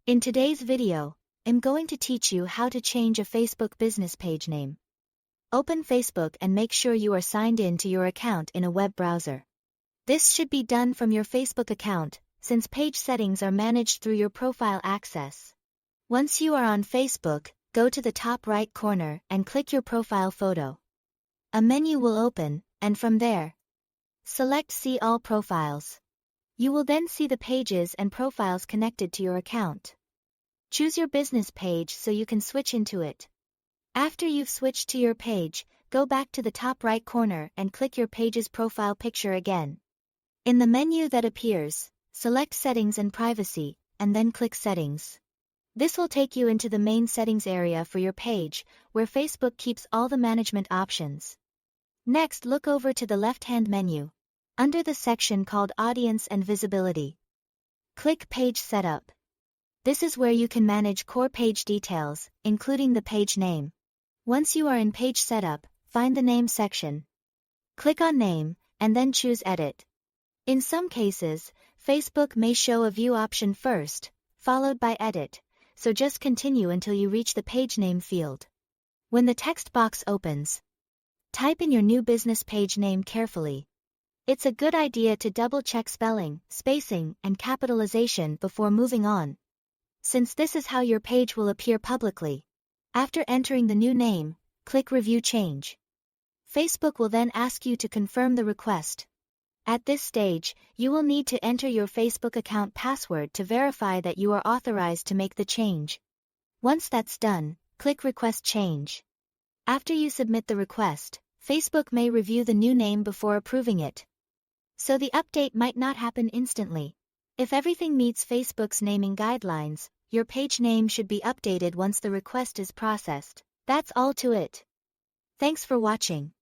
In today's video, I'm going to teach you how to change a Facebook business page name. Open Facebook and make sure you are signed in to your account in a web browser. This should be done from your Facebook account, since page settings are managed through your profile access. Once you are on Facebook, go to the top right corner and click your profile photo. A menu will open, and from there, select See All Profiles. You will then see the pages and profiles connected to your account. Choose your business page so you can switch into it. After you've switched to your page, go back to the top right corner and click your page's profile picture again. In the menu that appears, select Settings and Privacy, and then click Settings. This will take you into the main settings area for your page, where Facebook keeps all the management options. Next, look over to the left-hand menu. Under the section called Audience and Visibility, click Page Setup. This is where you can manage core page details, including the page name. Once you are in Page Setup, find the Name section. Click on Name, and then choose Edit. In some cases, Facebook may show a View option first, followed by Edit, so just continue until you reach the Page Name field. When the text box opens, type in your new business page name carefully. It's a good idea to double-check spelling, spacing, and capitalization before moving on, since this is how your page will appear publicly. After entering the new name, click Review Change. Facebook will then ask you to confirm the request. At this stage, you will need to enter your Facebook account password to verify that you are authorized to make the change. Once that's done, click Request Change. After you submit the request, Facebook may review the new name before approving it, so the update might not happen instantly. If everything meets Facebook's naming guidelines, your page name should be updated once the request is processed. That's all to it. Thanks for watching.